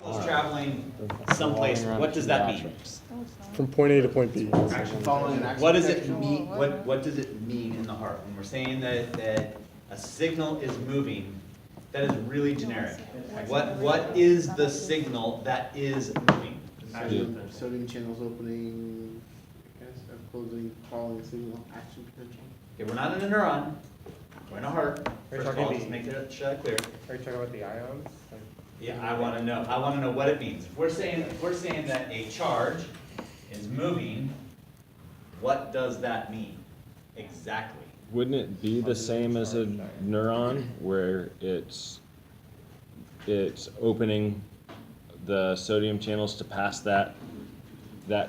It's traveling someplace. What does that mean? From point A to point B. What does it mean? What does it mean in the heart when we're saying that a signal is moving? That is really generic. What is the signal that is moving? Sodium channels opening, closing, following a signal, action potential. Okay, we're not in a neuron. We're in a heart. First of all, just make that clear. Are you talking about the ions? Yeah, I want to know. I want to know what it means. If we're saying that a charge is moving, what does that mean exactly? Wouldn't it be the same as a neuron where it's opening the sodium channels to pass that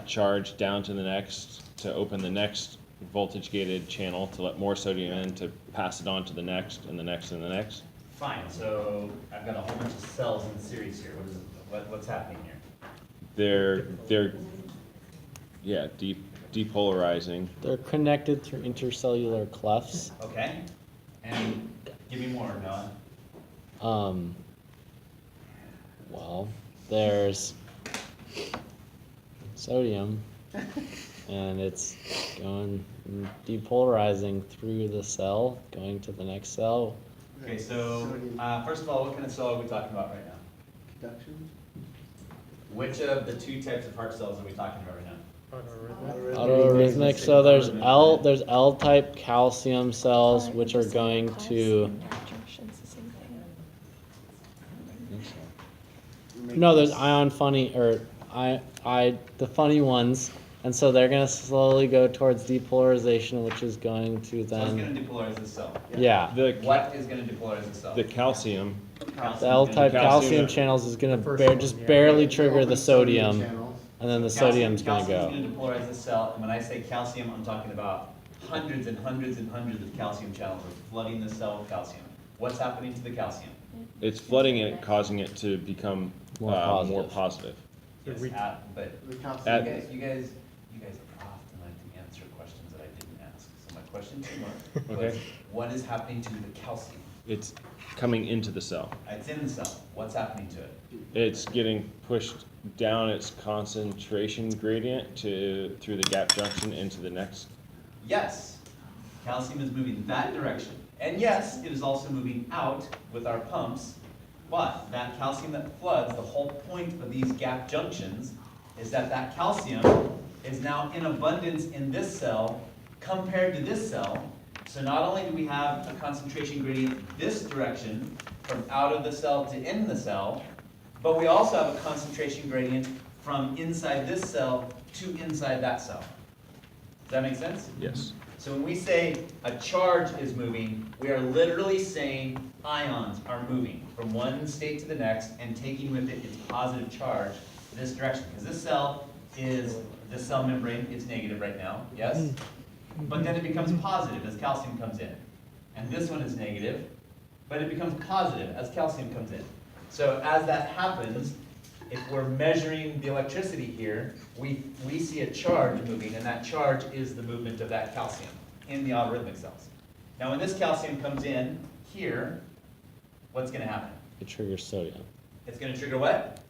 charge down to the next, to open the next voltage gated channel to let more sodium in to pass it on to the next and the next and the next? Fine. So I've got a whole bunch of cells in series here. What's happening here? They're depolarizing. They're connected through intercellular clefts. Okay. And give me more, Noah. Well, there's sodium, and it's going depolarizing through the cell, going to the next cell. Okay, so first of all, what kind of cell are we talking about right now? Conduction? Which of the two types of heart cells are we talking about right now? Autoarrhythmic. So there's L-type calcium cells, which are going to. No, there's the funny ones, and so they're gonna slowly go towards depolarization, which is going to So it's then. going to depolarize the cell. Yeah. What is going to depolarize the cell? The calcium. The L-type calcium channels is gonna just barely trigger the sodium, and then the sodium's gonna go. Calcium is going to depolarize the cell, and when I say calcium, I'm talking about hundreds and hundreds and hundreds of calcium channels are flooding the cell with calcium. What's happening to the calcium? It's flooding it, causing it to become More positive. Yes, but The you calcium. guys often like to answer questions that I didn't ask. So my question to you was, Okay. what is happening to the calcium? It's coming into the cell. It's in the cell. What's happening to it? It's getting pushed down its concentration gradient through the gap junction into the next. Yes, calcium is moving that direction. And yes, it is also moving out with our pumps, but that calcium that floods, the whole point of these gap junctions is that calcium is now in abundance in this cell compared to this cell. So not only do we have a concentration gradient this direction from out of the cell to in the cell, but we also have a concentration gradient from inside this cell to inside that cell. Does that make sense? Yes. So when we say a charge is moving, we are literally saying ions are moving from one state to the next and taking with it its positive charge in this direction. Because this cell is the cell membrane, it's negative right now, yes? But then it becomes positive as calcium comes in. And this one is negative, but it becomes positive as calcium comes in. So as that happens, if we're measuring the electricity here, we see a charge moving, and that charge is the movement of that calcium in the autoarrhythmic cells. Now when this calcium comes in here, what's going to happen? It triggers sodium. It's going to trigger what?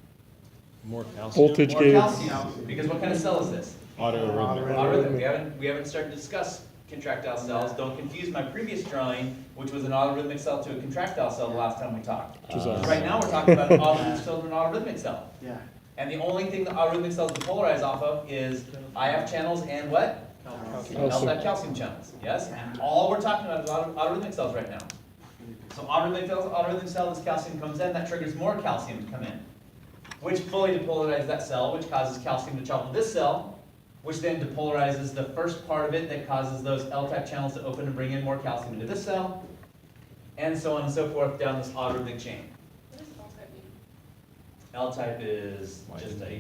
More calcium. Voltage More gated. calcium. Because what kind of cell is this? Autoarrhythmic. Autoarrhythmic. We haven't started to discuss contractile cells. Don't confuse my previous drawing, which was an autoarrhythmic cell, to a contractile cell the last time we talked. Right now we're talking about an autoarrhythmic cell to an autoarrhythmic cell. Yeah. And the only thing that autoarrhythmic cells depolarize off of is IF channels and what? L-type calcium channels. Yes? And all we're talking about is autoarrhythmic cells right now. So autoarrhythmic cell, this calcium comes in, that triggers more calcium to come in, which fully depolarizes that cell, which causes calcium to travel to this cell, which then depolarizes the first part of it that causes those L-type channels to open and bring in more calcium into this cell, and so on and so forth down this autoarrhythmic chain. What does L-type mean? L-type is just a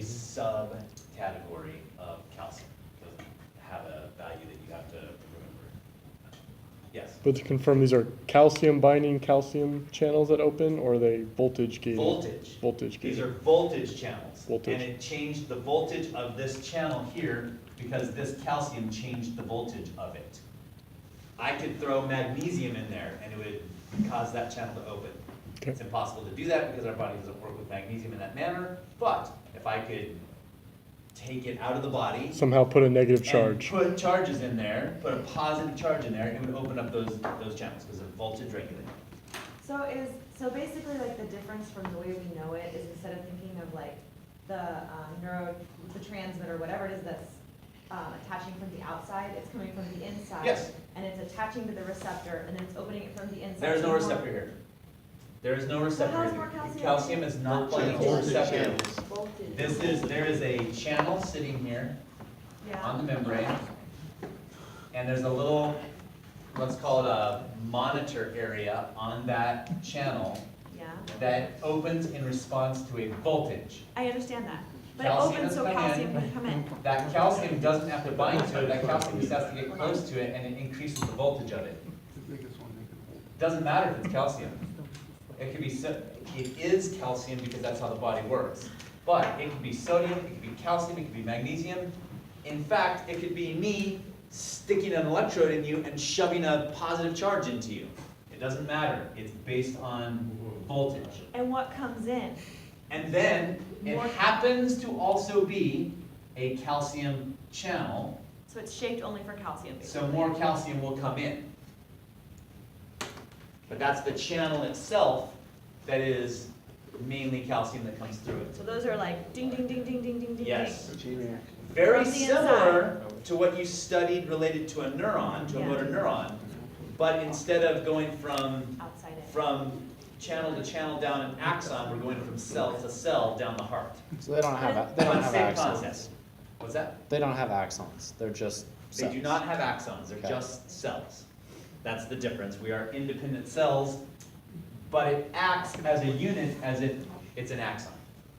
subcategory of calcium. It doesn't have a value that you have to remember. Yes? But to confirm, these are calcium binding calcium channels that open, or are they voltage gated? Voltage. Voltage These gated. are voltage channels. Voltage. And it changed the voltage of this channel here because this calcium changed the voltage of it. I could throw magnesium in there and it would cause that channel to open. Okay. It's impossible to do that because our body doesn't work with magnesium in that manner, but if I could take it out of the body Somehow put a negative charge. and put charges in there, put a positive charge in there, it would open up those channels because of voltage regulated. So basically like the difference from the way we know it is instead of thinking of like the the transmitter, whatever it is that's attaching from the outside, it's coming from the inside. Yes. And it's attaching to the receptor and then it's opening it from the inside. There is no So more- receptor here. There is no receptor how's here. more calcium? Calcium is not binding to a Voltage receptor. channels. There is a channel sitting here on the Yeah, membrane, and there's a little, let's call it a monitor area on that channel yeah. that opens in response to a voltage. I understand that. But it Calcium opens so has come calcium in. can come in. That calcium doesn't have to bind to it, that calcium just has to get close to it and it increases the voltage of it. Doesn't matter if it's calcium. It could be, it is calcium because that's how the body works. But it could be sodium, it could be calcium, it could be magnesium. In fact, it could be me sticking an electrode in you and shoving a positive charge into you. It doesn't matter, it's based on voltage. And what comes in? And then it More- happens to also be a calcium channel, So it's shaped only for calcium, so basically. more calcium will come in. But that's the channel itself that is mainly calcium that comes through it. So those are like ding, ding, ding, ding, ding, ding, ding, Yes. A chain reaction. Very From the similar to what you studied related to a neuron, to a Yeah. motor neuron, but instead of going outside it. from channel to channel down an axon, we're going from cell to cell down the heart. So they don't have, they don't have Same axons. concept. What's that? They don't have axons. They're just They do cells. not have axons, they're Okay. just cells. That's the difference. We are independent cells, but it acts as a unit as if it's an axon.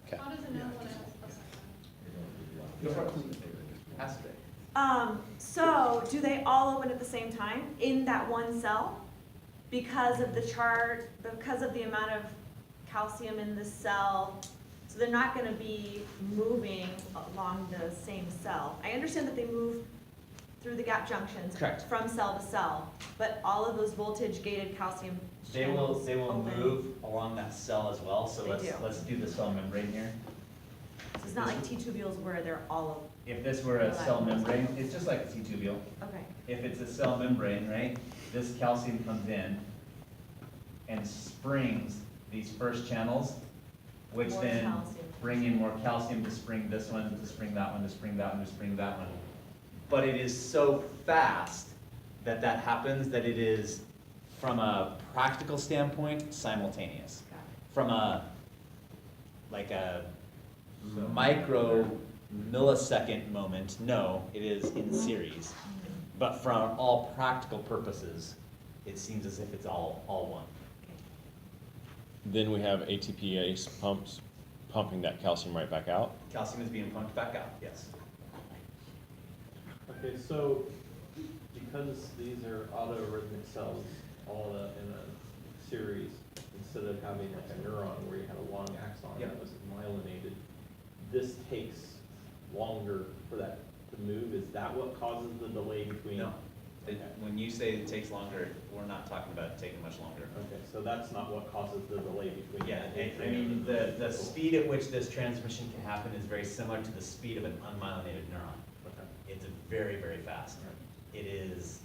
Okay. How does it know when it has a Ask it. So do they all open at the same time in that one cell? Because of the chart, because of the amount of calcium in the cell, so they're not gonna be moving along the same cell. I understand that they move through the gap junctions. Correct. From cell to cell, but all of those voltage gated calcium They channels will open. move along that cell as well, so They do. let's do the cell membrane here. So it's not like T-tubules where they're all, If this were a cell membrane, it's just like a T-tubule. okay. If it's a cell membrane, right, this calcium comes in and springs these first channels, which More then calcium. bring in more calcium to spring this one, to spring that one, to spring that one, to spring that one. But it is so fast that that happens that it is, from a practical standpoint, simultaneous. Got it. From like a micro millisecond moment, no, it is in series. But from all practical purposes, it seems as if it's all one. Then we have ATPase pumps pumping that calcium right back out. Calcium is being pumped back out, yes. Okay, so because these are autoarrhythmic cells all in a series, instead of having like a neuron where you had a long axon Yep. that was myelinated, this takes longer for that to move. Is that what causes the delay between? No. Okay. When you say it takes longer, we're not talking about it taking much longer. Okay, so that's not what causes the delay between. Yeah, I mean, the speed at which this transmission can happen is very similar to the speed of an unmyelinated neuron. Okay. It's very, very fast. It is,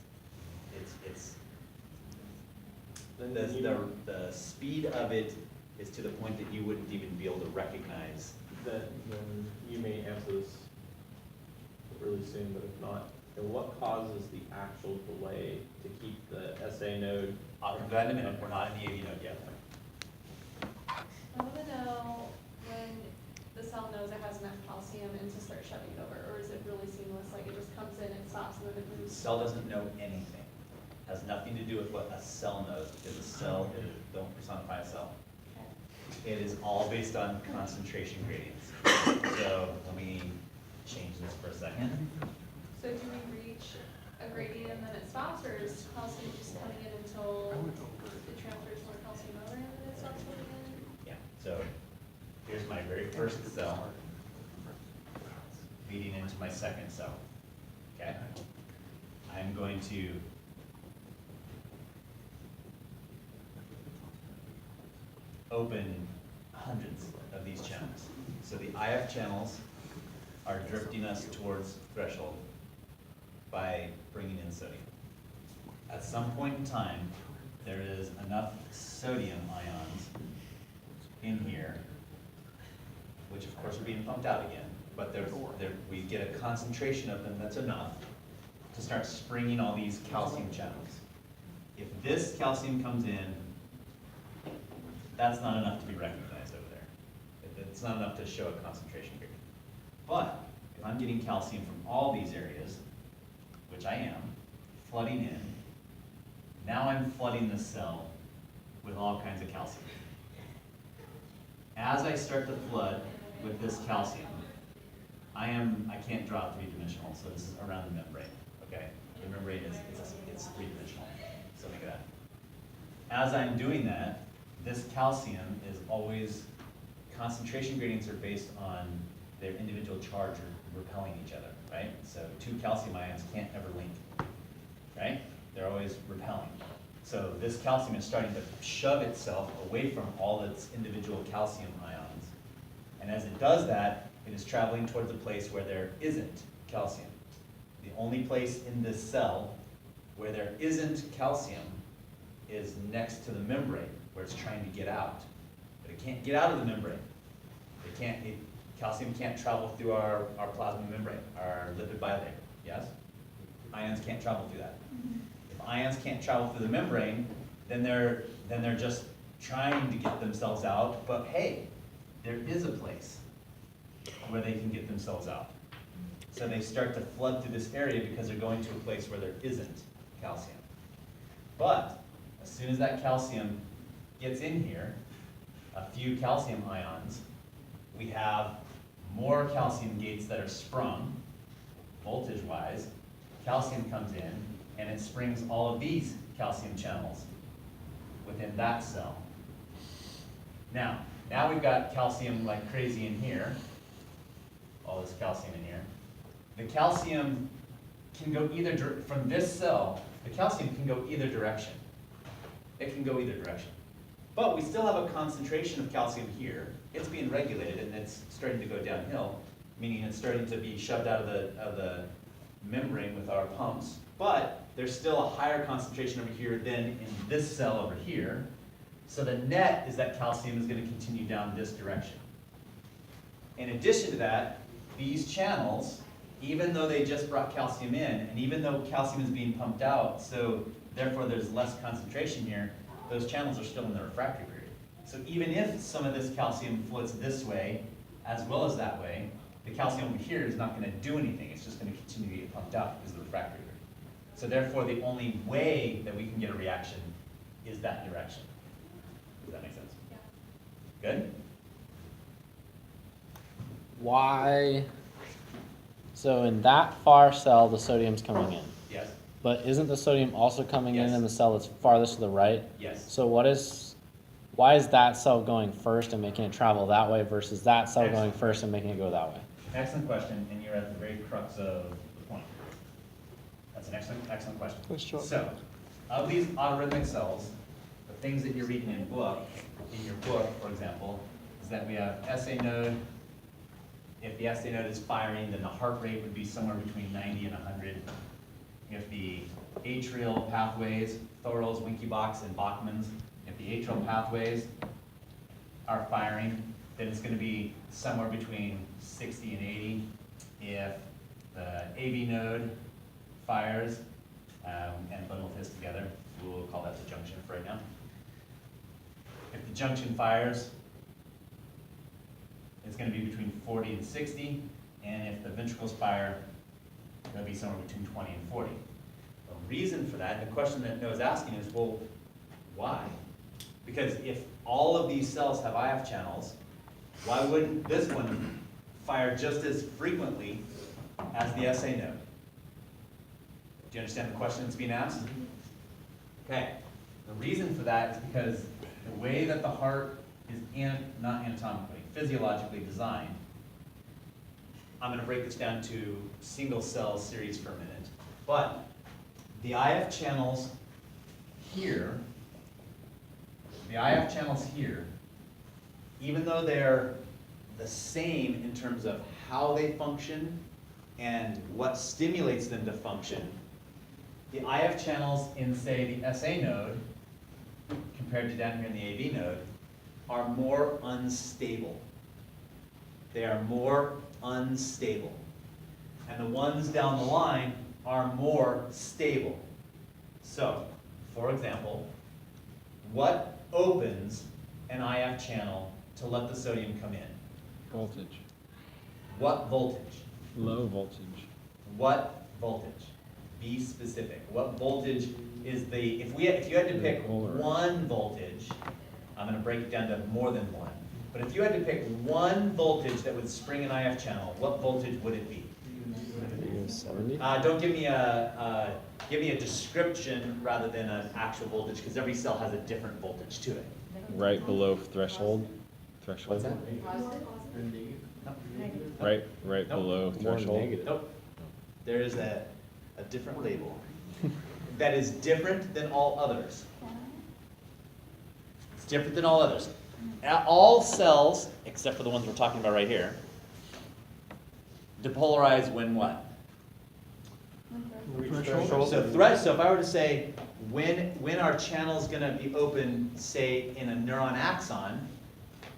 it's, Then you- the speed of it is to the point that you wouldn't even be able to recognize. Then you may answer this really soon, but if not, then what causes the actual delay to keep the SA node? I'll come to that in a minute, we're not in the AV node yet. I want to know when the cell knows it has enough calcium and to start shutting it over, or is it really seamless, like it just comes in, it stops, and then it The moves? cell doesn't know anything. Has nothing to do with what a cell knows, because a cell, don't personify a cell. Okay. It is all based on concentration gradients. So let me change this for a second. So do we reach a gradient and then it stops, or is calcium just coming in until it transfers more calcium over and then it stops coming in? Yeah, so here's my very first cell feeding into my second cell. Okay? I'm going to open hundreds of these channels. So the IF channels are drifting us towards threshold by bringing in sodium. At some point in time, there is enough sodium ions in here, which of course are being pumped out again, but we get a concentration of them that's enough to start springing all these calcium channels. If this calcium comes in, that's not enough to be recognized over there. It's not enough to show a concentration gradient. But if I'm getting calcium from all these areas, which I am, flooding in, now I'm flooding the cell with all kinds of calcium. As I start to flood with this calcium, I can't draw three-dimensional, so this is around the membrane, okay? The membrane it's three-dimensional, so think of that. As I'm doing that, this calcium is always, concentration gradients are based on their individual charge repelling each other, right? So two calcium ions can't ever link, right? They're always repelling. So this calcium is starting to shove itself away from all its individual calcium ions. And as it does that, it is traveling towards a place where there isn't calcium. The only place in this cell where there isn't calcium is next to the membrane, where it's trying to get out. But it can't get out of the membrane. Calcium can't travel through our plasma membrane, our lipid bilayer, yes? Ions can't travel through that. If ions can't travel through the membrane, then they're just trying to get themselves out, but hey, there is a place where they can get themselves out. So they start to flood through this area because they're going to a place where there isn't calcium. But as soon as that calcium gets in here, a few calcium ions, we have more calcium gates that are sprung, voltage-wise. Calcium comes in, and it springs all of these calcium channels within that cell. Now we've got calcium like crazy in here, all this calcium in here. The calcium can go from this cell, the calcium can go either direction. It can go either direction. But we still have a concentration of calcium here. It's being regulated and it's starting to go downhill, meaning it's starting to be shoved out of the membrane with our pumps. But there's still a higher concentration over here than in this cell over here. So the net is that calcium is going to continue down this direction. In addition to that, these channels, even though they just brought calcium in, and even though calcium is being pumped out, so therefore there's less concentration here, those channels are still in the refractory period. So even if some of this calcium floats this way, as well as that way, the calcium over here is not going to do anything. It's just going to continue to get pumped out because of the refractory period. So therefore, the only way that we can get a reaction is that direction. Does that make sense? Yeah. Good? Why? So in that far cell, the sodium's coming in. Yes? But isn't the sodium also coming Yes. in the cell that's farthest to the right? Yes. So why is that cell going first and making it travel that way versus that cell going Excellent. first and making it go that way? Excellent question, and you're at the very crux of the point. That's an excellent question. Nice job. So, of these autorhythmic cells, the things that you're reading in your book, for example, is that we have SA node. If the SA node is firing, then the heart rate would be somewhere between 90 and 100. If the atrial pathways, Thorel's, Winky Box, and Bachman's, if the atrial pathways are firing, then it's going to be somewhere between 60 and 80. If the AV node fires, and bundle this together, we'll call that the junction for right now. If the junction fires, it's going to be between 40 and 60, and if the ventricles fire, they'll be somewhere between 20 and 40. The reason for that, and the question that Noah's asking is, well, why? Because if all of these cells have IF channels, why wouldn't this one fire just as frequently as the SA node? Do you understand the question that's being asked? Okay. The reason for that is because the way that the heart is not anatomically, physiologically designed, I'm going to break this down to single cell series for a minute. But the IF channels here even though they're the same in terms of how they function and what stimulates them to function, the IF channels in, say, the SA node, compared to down here in the AV node, are more unstable. They are more unstable. And the ones down the line are more stable. So, for example, what opens an IF channel to let the sodium come in? Voltage. What voltage? Low voltage. What voltage? Be specific. What voltage is the, if you had to pick one voltage, I'm gonna break it down to more than one, but if you had to pick one voltage that would spring an IF channel, what voltage would it be? 70? Don't give me give me a description rather than an actual voltage, because every cell has a different voltage to it. Right below threshold. Threshold. What's that? Right Nope. below More threshold. negative. Nope. There is a different label that is different than all others. It's different than all others. All cells, except for the ones we're talking about right here, depolarize when what? So if I were to say, when our channel is going to be open, say, in a neuron axon,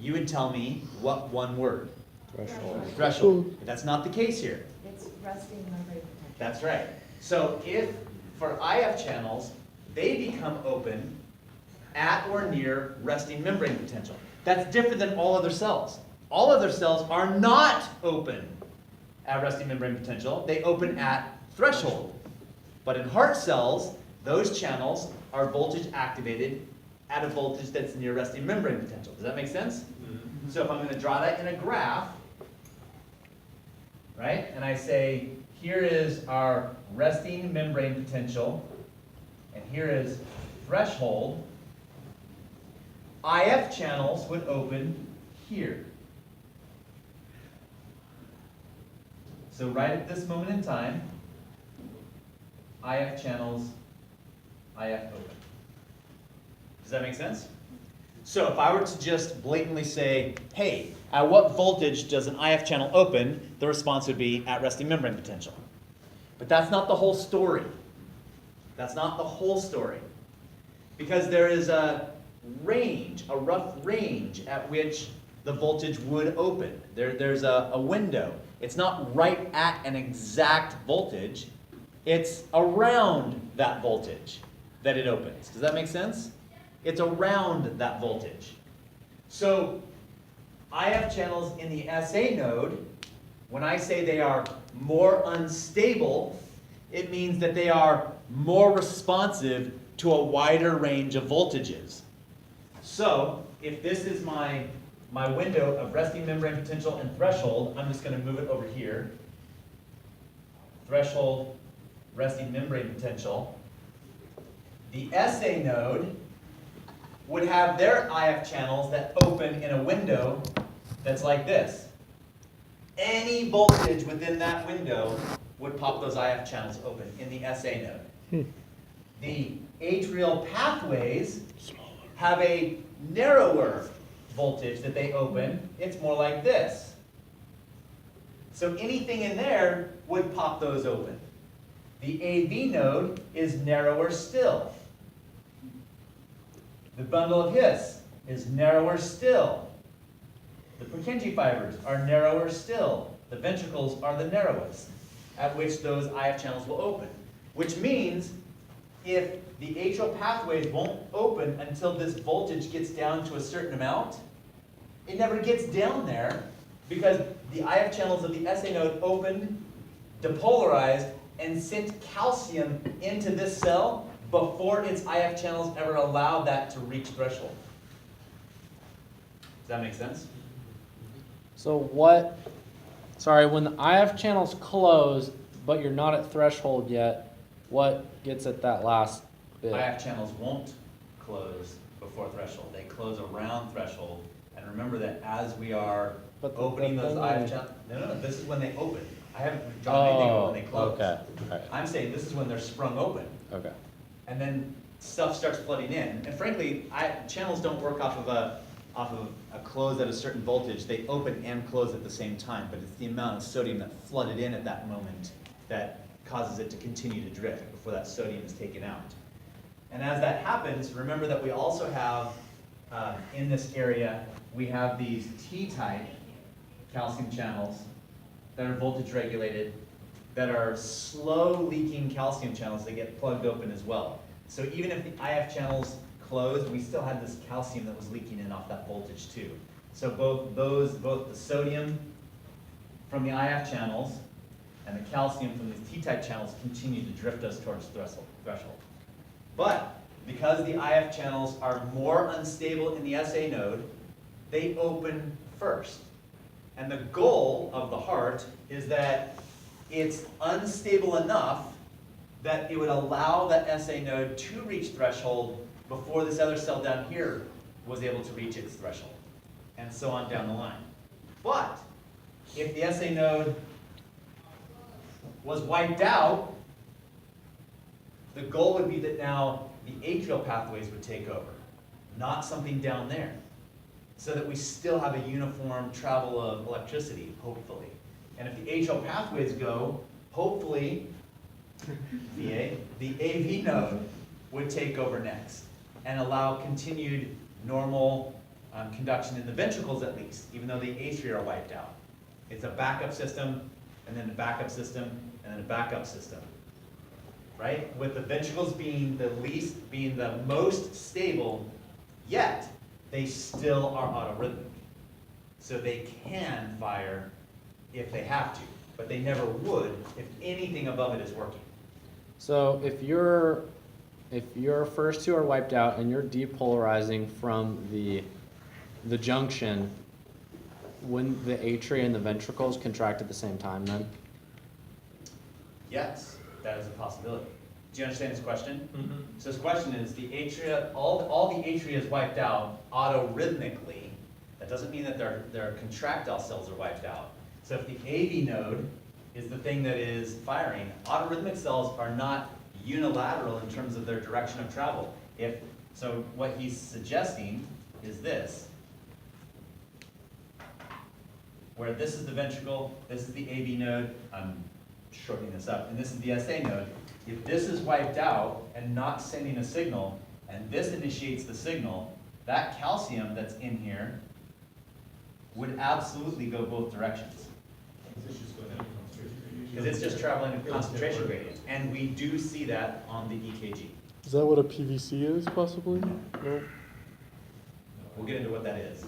you would tell me what one word? Threshold. Threshold. But that's not the case here. It's resting membrane potential. That's right. So if, for IF channels, they become open at or near resting membrane potential. That's different than all other cells. All other cells are not open at resting membrane potential. They open at threshold. But in heart cells, those channels are voltage activated at a voltage that's near resting membrane potential. Does that make sense? So if I'm going to draw that in a graph, right, and I say, here is our resting membrane potential, and here is threshold, IF channels would open here. So right at this moment in time, IF channels, IF open. Does that make sense? So if I were to just blatantly say, hey, at what voltage does an IF channel open, the response would be at resting membrane potential. But that's not the whole story. That's not the whole story. Because there is a range, a rough range at which the voltage would open. There's a window. It's not right at an exact voltage. It's around that voltage that it opens. Does that make sense? It's around that voltage. So IF channels in the SA node, when I say they are more unstable, it means that they are more responsive to a wider range of voltages. So if this is my window of resting membrane potential and threshold, I'm just going to move it over here. Threshold, resting membrane potential. The SA node would have their IF channels that open in a window that's like this. Any voltage within that window would pop those IF channels open in the SA node. The atrial pathways have a narrower voltage that they open. It's more like this. So anything in there would pop those open. The AV node is narrower still. The bundle of His is narrower still. The Purkinje fibers are narrower still. The ventricles are the narrowest at which those IF channels will open. Which means if the atrial pathways won't open until this voltage gets down to a certain amount, it never gets down there because the IF channels of the SA node opened, depolarized, and sent calcium into this cell before its IF channels ever allowed that to reach threshold. Does that make sense? So when the IF channels close, but you're not at threshold yet, what gets at that last bit? IF channels won't close before threshold. They close around threshold. And remember that as we are But opening those then IF channels, no, this is when they open. I haven't drawn anything of when they close. Okay, alright, I'm saying this is when they're sprung open. okay. And then stuff starts flooding in. And frankly, channels don't work off of a off of a close at a certain voltage, they open and close at the same time, but it's the amount of sodium that flooded in at that moment that causes it to continue to drift before that sodium is taken out. And as that happens, remember that we also have, in this area, we have these T-type calcium channels that are voltage regulated, that are slow leaking calcium channels that get plugged open as well. So even if the IF channels closed, we still had this calcium that was leaking in off that voltage too. So both the sodium from the IF channels and the calcium from these T-type channels continue to drift us towards threshold. But because the IF channels are more unstable in the SA node, they open first. And the goal of the heart is that it's unstable enough that it would allow that SA node to reach threshold before this other cell down here was able to reach its threshold, and so on down the line. But if the SA node was wiped out, the goal would be that now the atrial pathways would take over, not something down there, so that we still have a uniform travel of electricity, hopefully. And if the atrial pathways go, hopefully, the AV node would take over next and allow continued normal conduction in the ventricles at least, even though the atria are wiped out. It's a backup system, and then a backup system, and then a backup system. Right? With the ventricles being the most stable, yet they still are autorhythmic. So they can fire if they have to, but they never would if anything above it is working. So if your first two are wiped out and you're depolarizing from the junction, wouldn't the atria and the ventricles contract at the same time then? Yes, that is a possibility. Do you understand his question? Mm-hmm. So his question is, the atria, all the atria is wiped out autorhythmically. That doesn't mean that their contractile cells are wiped out. So if the AV node is the thing that is firing, autorhythmic cells are not unilateral in terms of their direction of travel. So what he's suggesting is this, where this is the ventricle, this is the AV node, I'm shortening this up, and this is the SA node. If this is wiped out and not sending a signal, and this initiates the signal, that calcium that's in here would absolutely go both directions. Because it's just traveling in concentration gradient. And we do see that on the EKG. Is that what a PVC is, possibly? No? We'll get into what that is.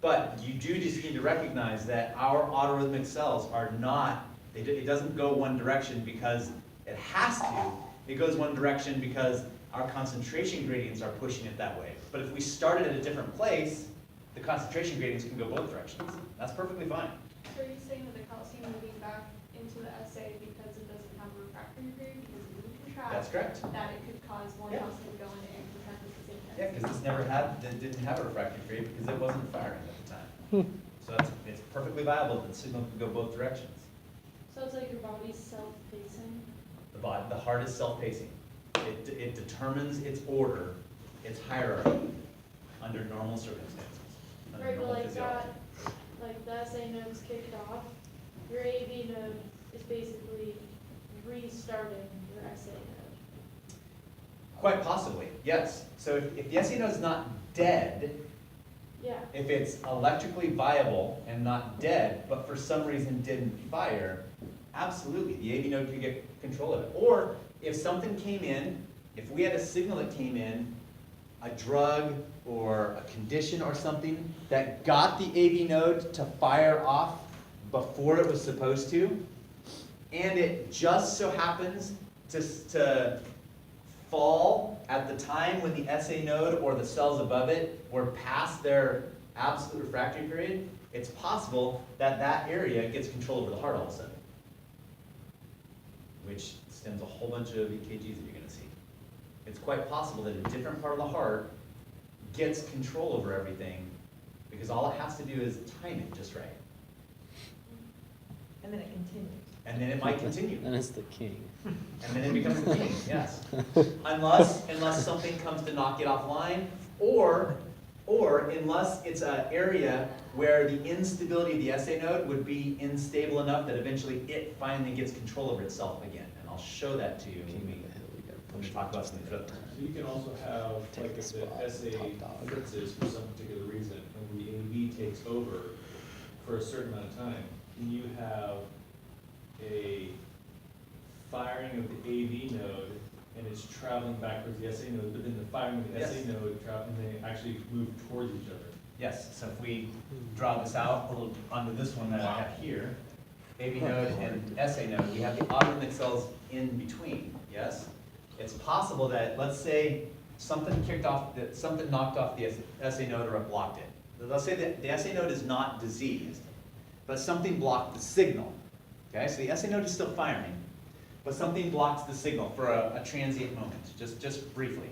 But you do just need to recognize that our autorhythmic cells are not, it doesn't go one direction because it has to. It goes one direction because our concentration gradients are pushing it that way. But if we started at a different place, the concentration gradients can go both directions. That's perfectly fine. So are you saying that the calcium moving back into the SA because it doesn't have a refractory period, because it didn't contract? That's correct. That it could cause more Yeah. calcium to go in and contract at the same time? Yeah, because it didn't have a refractory period because it wasn't firing at the time. So it's perfectly viable that the signal can go both directions. So it's like your body's self-pacing? The heart is self-pacing. It determines its order, its hierarchy, under normal circumstances. Under Right, but normal like physiology. that, like the SA node's kicked off, your AV node is basically restarting your SA node. Quite possibly, yes. So if the SA node is not dead, Yeah, if it's electrically viable and not dead, but for some reason didn't fire, absolutely, the AV node could get control of it. Or if something came in, if we had a signal that came in, a drug or a condition or something that got the AV node to fire off before it was supposed to, and it just so happens to fall at the time when the SA node or the cells above it were past their absolute refractory period, it's possible that that area gets control over the heart all of a sudden, which stems a whole bunch of EKGs that you're going to see. It's quite possible that a different part of the heart gets control over everything because all it has to do is time it just right. And then it continues. And then it might continue. And it's the king. And then it becomes the king, yes. Unless something comes to knock it offline, or or unless it's an area where the instability of the SA node would be unstable enough that eventually it finally gets control over itself again. And I'll show that to you when we talk about something further. So you can also have, like if the SA fritzes for some particular reason, and the AV takes over for a certain amount of time, can you have a firing of the AV node, and it's traveling back towards the SA node, but then the firing of the Yes. SA node, and they actually move towards each other? Yes, so if we draw this out a little onto this one that I have here, AV node and SA node, we have the autorhythmic cells in between, yes? It's possible that, let's say, something knocked off the SA node or it blocked it. Let's say that the SA node is not diseased, but something blocked the signal. Okay, so the SA node is still firing, but something blocks the signal for a transient moment, just briefly.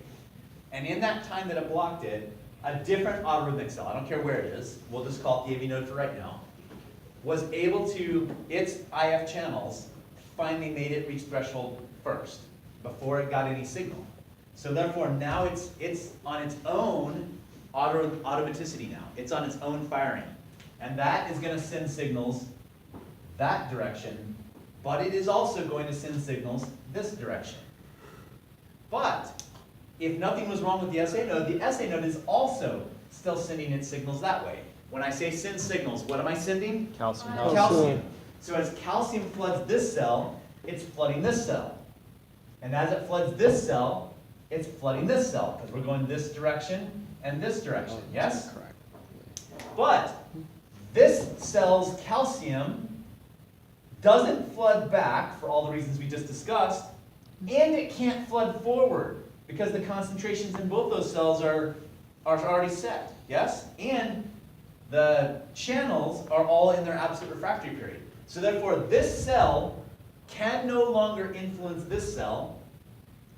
And in that time that it blocked it, a different autorhythmic cell, I don't care where it is, we'll just call it the AV node for right now, was able to, its IF channels finally made it reach threshold first, before it got any signal. So therefore now it's on its own automaticity now. It's on its own firing. And that is going to send signals that direction, but it is also going to send signals this direction. But if nothing was wrong with the SA node is also still sending its signals that way. When I say send signals, what am I sending? Calcium. Calcium. So as calcium floods this cell, it's flooding this cell. And as it floods this cell, it's flooding this cell, because we're going this direction and this direction, yes? Correct. But this cell's calcium doesn't flood back for all the reasons we just discussed, and it can't flood forward because the concentrations in both those cells are already set, yes? And the channels are all in their absolute refractory period. So therefore, this cell can no longer influence this cell,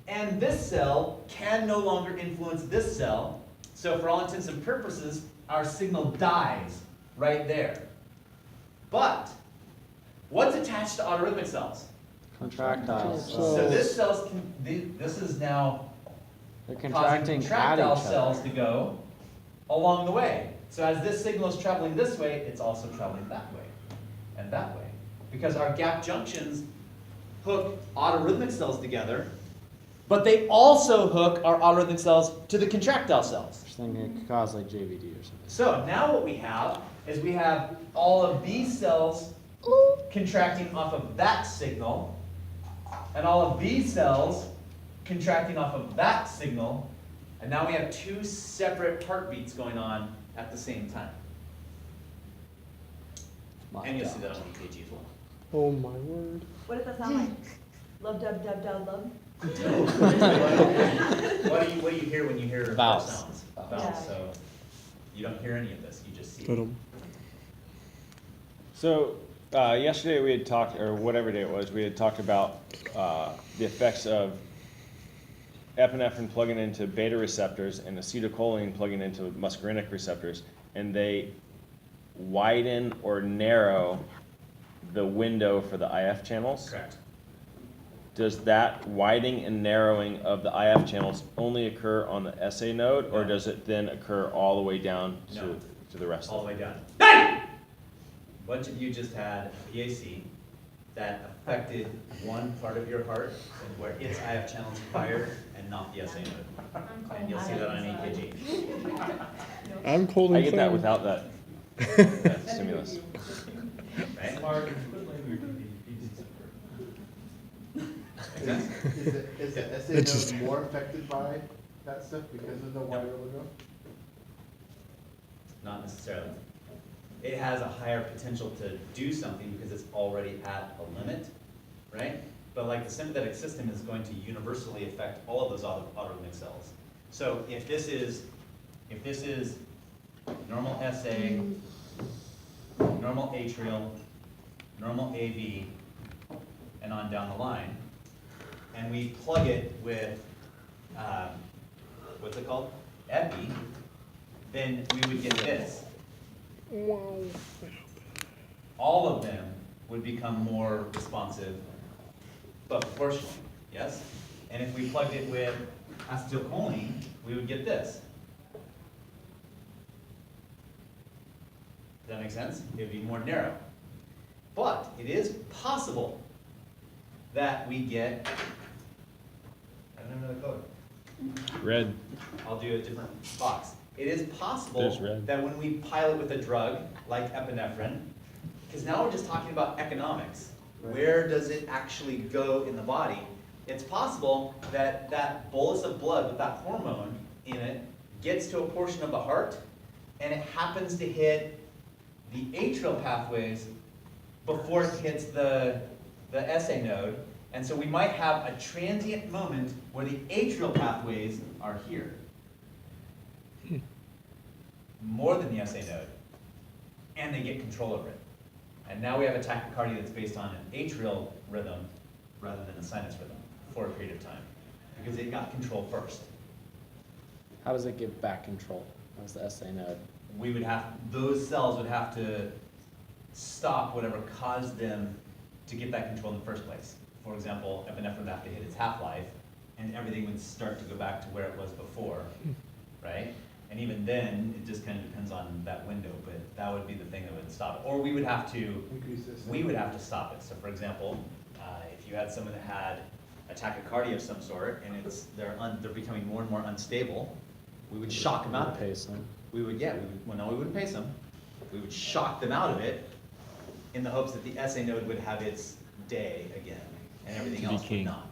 and this cell can no longer influence this cell. So for all intents and purposes, our signal dies right there. But what's attached to autorhythmic cells? Contractile. So this cell's this is now They're causing contracting at contractile each cells other. to go along the way. So as this signal is traveling this way, it's also traveling that way and that way. Because our gap junctions hook autorhythmic cells together, but they also hook our autorhythmic cells to the contractile cells. Which then it could cause like JVD or something. So now what we have is we have all of these cells contracting off of that signal, and all of these cells contracting off of that signal, and now we have two separate heartbeats going on at the same time. And you'll see that on EKG as well. Oh my word. What does that sound like? Love, dub, dub, dub, love? What do you hear when you hear Vowels. sounds? Vowels. Vowels. So you don't hear any of this, you just see it. Ta-dum. So, yesterday we had talked, or whatever day it was, we had talked about the effects of epinephrine plugging into beta receptors and acetylcholine plugging into muscarinic receptors, and they widen or narrow the window for the IF channels. Correct. Does that widening and narrowing of the IF channels only occur on the SA node, or No. does it then occur all the way down No. to the rest All of the it? way down. Hey! Bunch of you just had a PAC that affected one part of your heart and where its IF channels fired and not the SA node. And you'll see that on EKG. I'm cold and I get that clear. without that stimulus. Right? Mark, put language in the Makes sense? Is the SA It's just- node more affected by that stuff because of the wider window? Not necessarily. It has a higher potential to do something because it's already at a limit, right? But like the sympathetic system is going to universally affect all of those autonomic cells. So if this is normal SA, normal atrial, normal AV, and on down the line, and we plug it with, what's it called? Epi, then we would get this. All of them would become more responsive, but proportionally, yes? And if we plugged it with acetylcholine, we would get this. that make sense? It'd be more narrow. But it is possible that we get, I don't know the color. Red. I'll do a different box. It is There's possible red. that when we pilot with a drug like epinephrine, because now we're just talking about economics, where does it actually go in the body? It's possible that that bolus of blood with that hormone in it gets to a portion of the heart, and it happens to hit the atrial pathways before it hits the SA node. And so we might have a transient moment where the atrial pathways are here. More than the SA node. And they get control over it. And now we have a tachycardia that's based on an atrial rhythm rather than a sinus rhythm for a period of time. Because it got control first. How does it give back control? How's the SA node? Those cells would have to stop whatever caused them to get that control in the first place. For example, epinephrine would have to hit its half-life, and everything would start to go back to where it was before, right? And even then, it just kind of depends on that window, but that would be the thing that would stop it. Or we would have to stop it. So for example, if you had someone that had a tachycardia of some sort, and they're becoming more and more unstable, we would shock them out of it. Pace them. We wouldn't pace them. We would shock them out of it in the hopes that the SA node would have its day again, and everything To be else would king. not.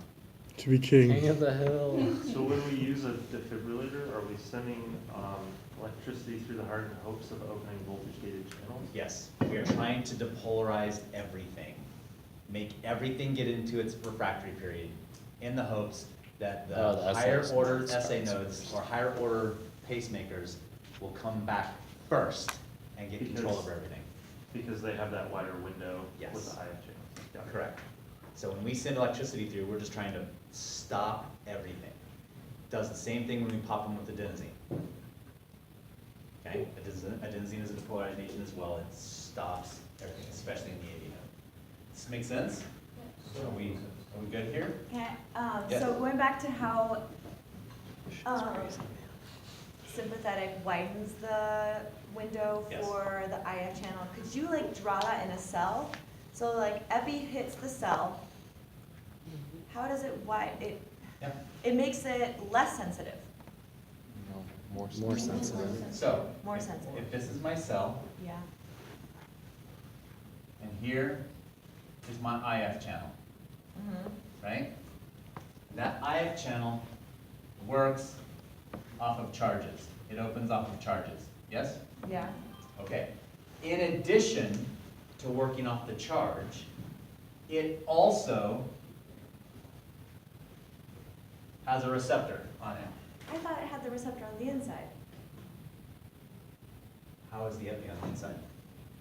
To be king. King of the hill. So when we use a defibrillator, are we sending electricity through the heart in hopes of opening voltage-gated channels? Yes, we are trying to depolarize everything. Make everything get into its refractory period in the hopes that Oh, the the higher SA order nodes. SA nodes or higher order pacemakers will come back first and get control Because- over everything. Because they have that wider window Yes. with the IF channels. Got it. Correct. So when we send electricity through, we're just trying to stop everything. Does the same thing when we pop them with adenosine. Okay, adenosine is a depolarized agent as well. It stops everything, especially in the AV node. Does this make sense? Are we good here? Okay, Yeah. so going back to how, sympathetic widens the window Yes. for the IF channel, could you like draw that in a cell? So like epi hits the cell, how does it Yeah. it makes it less sensitive, No, more More sensitive. So, more sensitive, if this is my cell, yeah. and here is my IF channel, right? That IF channel works off of charges. It opens off of charges, yes? Yeah, Okay. In addition to working off the charge, it also has a receptor on it. I thought it had the receptor on the inside. How is the epi on the inside?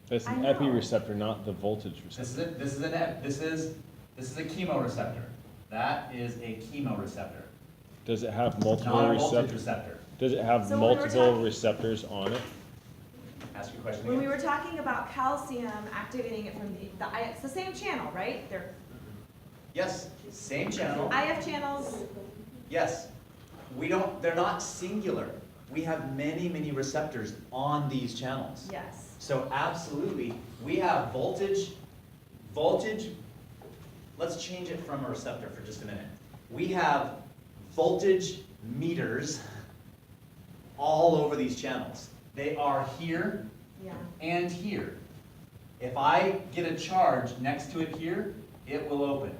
That's I an know. epi receptor, not the voltage This receptor. is a chemoreceptor. That is a chemoreceptor, Does it have multiple not a voltage receptors? receptor. Does it have So when we're multiple talking- receptors on it? Ask your question When we again. were talking about calcium activating it from the IF, it's the same channel, right? They're Yes, same channel. IF channels, Yes. They're not singular. We have many, many receptors on these channels. yes. So absolutely, we have voltage, let's change it from a receptor for just a minute. We have voltage meters all over these channels. They are here Yeah, and here. If I get a charge next to it here, it will open.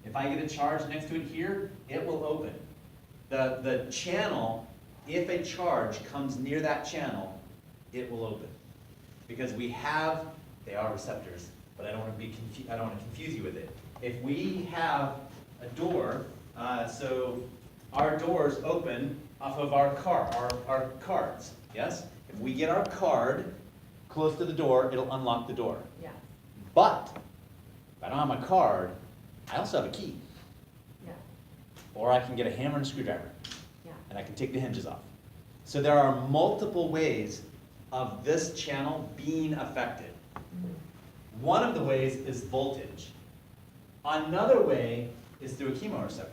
If I get a charge next to it here, it will open. The channel, if a charge comes near that channel, it will open. Because they are receptors, but I don't want to confuse you with it. If we have a door, so our doors open off of our cards, yes? If we get our card close to the door, it'll unlock the door. yeah, But if I don't have my card, I also have a key. yeah, Or I can get a hammer and a screwdriver, yeah. and I can take the hinges off. So there are multiple ways of this channel being affected. One of the ways is voltage. Another way is through a chemoreceptor.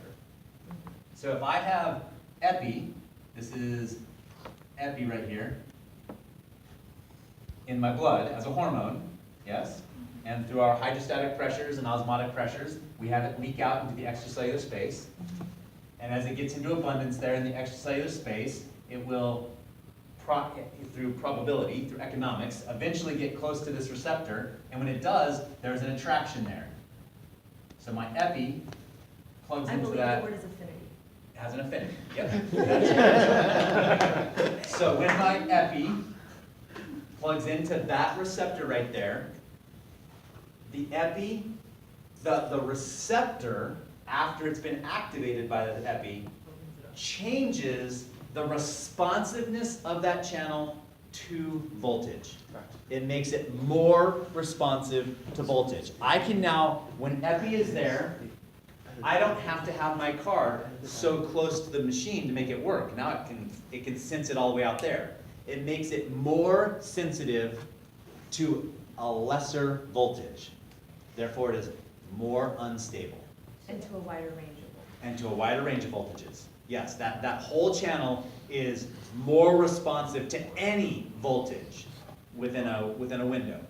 So if I have epi, this is epi right here, in my blood as a hormone, yes? And through our hydrostatic pressures and osmotic pressures, we have it leak out into the extracellular space. And as it gets into abundance there in the extracellular space, it will, through probability, through economics, eventually get close to this receptor. And when it does, there's an attraction there. So my epi plugs I into believe that. the word is affinity. Has an affinity, yep. So when my epi plugs into that receptor right there, the epi, the receptor, after it's been activated by the epi, changes the responsiveness of that channel to voltage. It makes it more responsive to voltage. I can now, when epi is there, I don't have to have my card so close to the machine to make it work. Now it can sense it all the way out there. It makes it more sensitive to a lesser voltage. Therefore, it is more unstable. And to a wider range of voltage. And to a wider range of voltages. Yes, that whole channel is more responsive to any voltage within a window.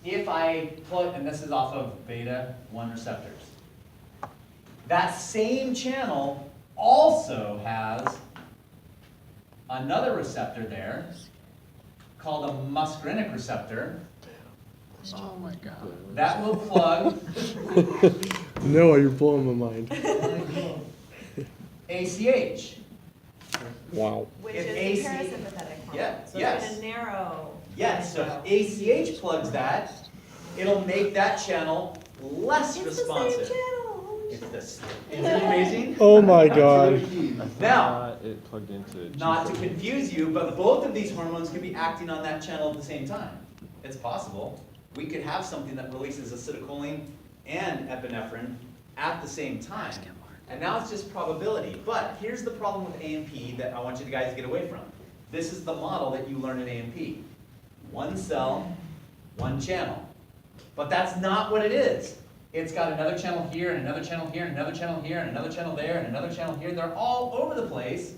If I plug, and this is off of beta 1 receptors, that same channel also has another receptor there called a muscarinic receptor. Oh my god. That will plug No, you're blowing my mind. ACH. Wow. Which If is AC the parasympathetic hormone. Yeah, So yes. it's in a narrow. Yes, so window. if ACH plugs that, it'll make that channel less It's responsive. the same channel. Holy It's shit. this. Isn't it amazing? Oh my god. Now, It plugged into. not to confuse you, but both of these hormones could be acting on that channel at the same time. It's possible. We could have something that releases acetylcholine and epinephrine at the same time. And now it's just probability. But here's the problem with A&P that I want you guys to get away from. This is the model that you learn in A&P. One cell, one channel. But that's not what it is. It's got another channel here, and another channel here, and another channel here, and another channel there, and another channel here. They're all over the place,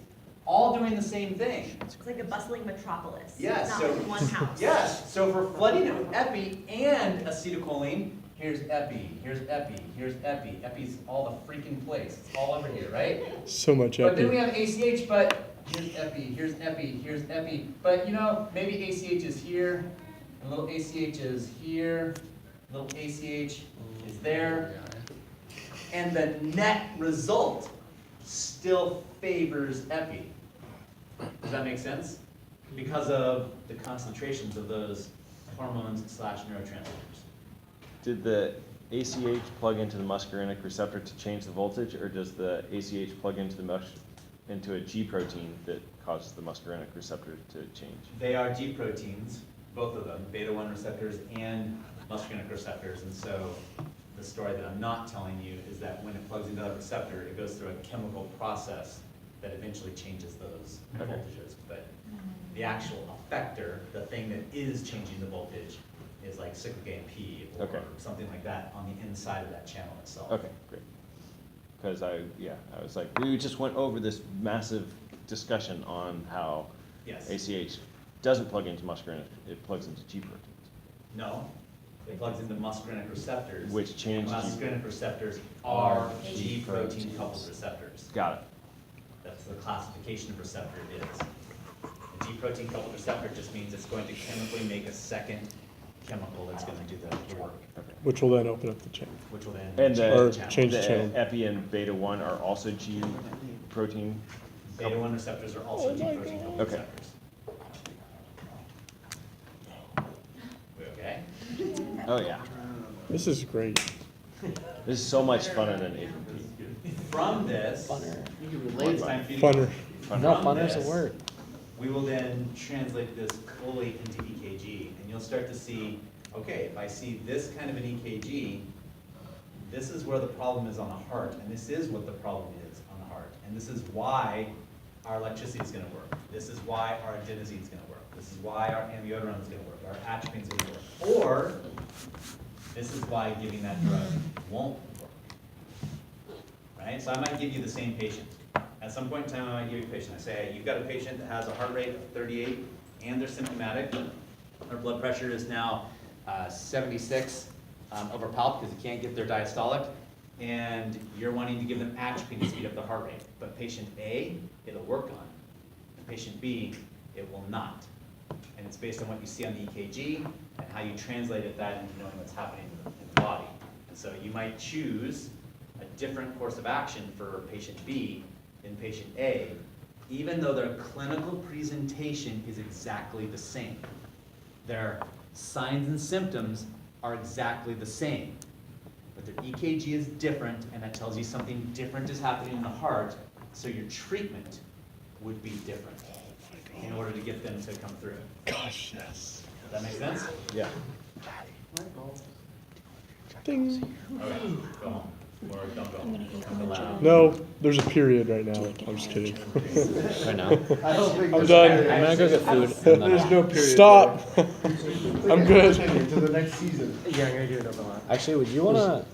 all doing the same thing. It's like a bustling metropolis. Yes, Not so- like one house. Yes, so if we're flooding it with epi and acetylcholine, here's epi, here's epi, here's epi. Epi's all the freaking place. It's all over here, right? So much But then we epi. have ACH, but here's epi, here's epi, here's epi. But you know, maybe ACH is here, a little ACH is here, a little ACH is there. And the net result still favors epi. Does that make sense? Because of the concentrations of those hormones / neurotransmitters. Did the ACH plug into the muscarinic receptor to change the voltage, or does the ACH plug into into a G protein that causes the muscarinic receptor to change? They are G proteins, both of them, beta 1 receptors and muscarinic receptors. And so the story that I'm not telling you is that when it plugs into that receptor, it goes through a chemical process that eventually changes those Okay. voltages. But the actual effector, the thing that is changing the voltage, is like cyclic AMP or Okay. something like that on the inside of that channel itself. Okay, great. Because I was like, we just went over this massive discussion on how Yes. ACH doesn't plug into muscarinic, it plugs into G proteins. No, it plugs into muscarinic receptors. Which change And G- muscarinic receptors are G G proteins. protein coupled receptors. Got it. That's the classification of receptor it is. A G protein coupled receptor just means it's going to chemically make a second chemical that's going to do the work, Which will then open up the channel. which will then And change Or the channel. change the The channel. epi and beta 1 are also G protein. Beta 1 receptors are also G protein coupled Okay. receptors. We okay? Oh yeah. This is great. This is so much funner than A&P. From this, You can relate it's it. time for you to- Funner. No, From funner's a this, word. we will then translate this fully into EKG, and you'll start to see, okay, if I see this kind of an EKG, this is where the problem is on the heart, and this is what the problem is on the heart, and this is why our electricity is gonna work. This is why our adenosine is gonna work. This is why our amiodarone is gonna work, our atropine is gonna work. Or, this is why giving that drug won't work. Right? So I might give you the same patient. At some point in time, I might give you a patient. I say, you've got a patient that has a heart rate of 38 and they're symptomatic. Their blood pressure is now 76 over palp because you can't get their diastolic, and you're wanting to give them atropine to speed up the heart rate. But patient A, it'll work on. And patient B, it will not. And it's based on what you see on the EKG and how you translated that into knowing what's happening in the body. And so you might choose a different course of action for patient B than patient A, even though their clinical presentation is exactly the same. Their signs and symptoms are exactly the same, but their EKG is different, and that tells you something different is happening in the heart, so your treatment would be different in order to get them to come through. Gosh, yes. Does that make sense? Yeah. Ding. Okay, go home. Or don't go home. Don't go loud. No, there's a period right now. I'm just kidding. Right now. I don't think I'm there's done. a I'm gonna go get food. and then- There's no period. Stop. I'm good. Until the next season. Actually, would you wanna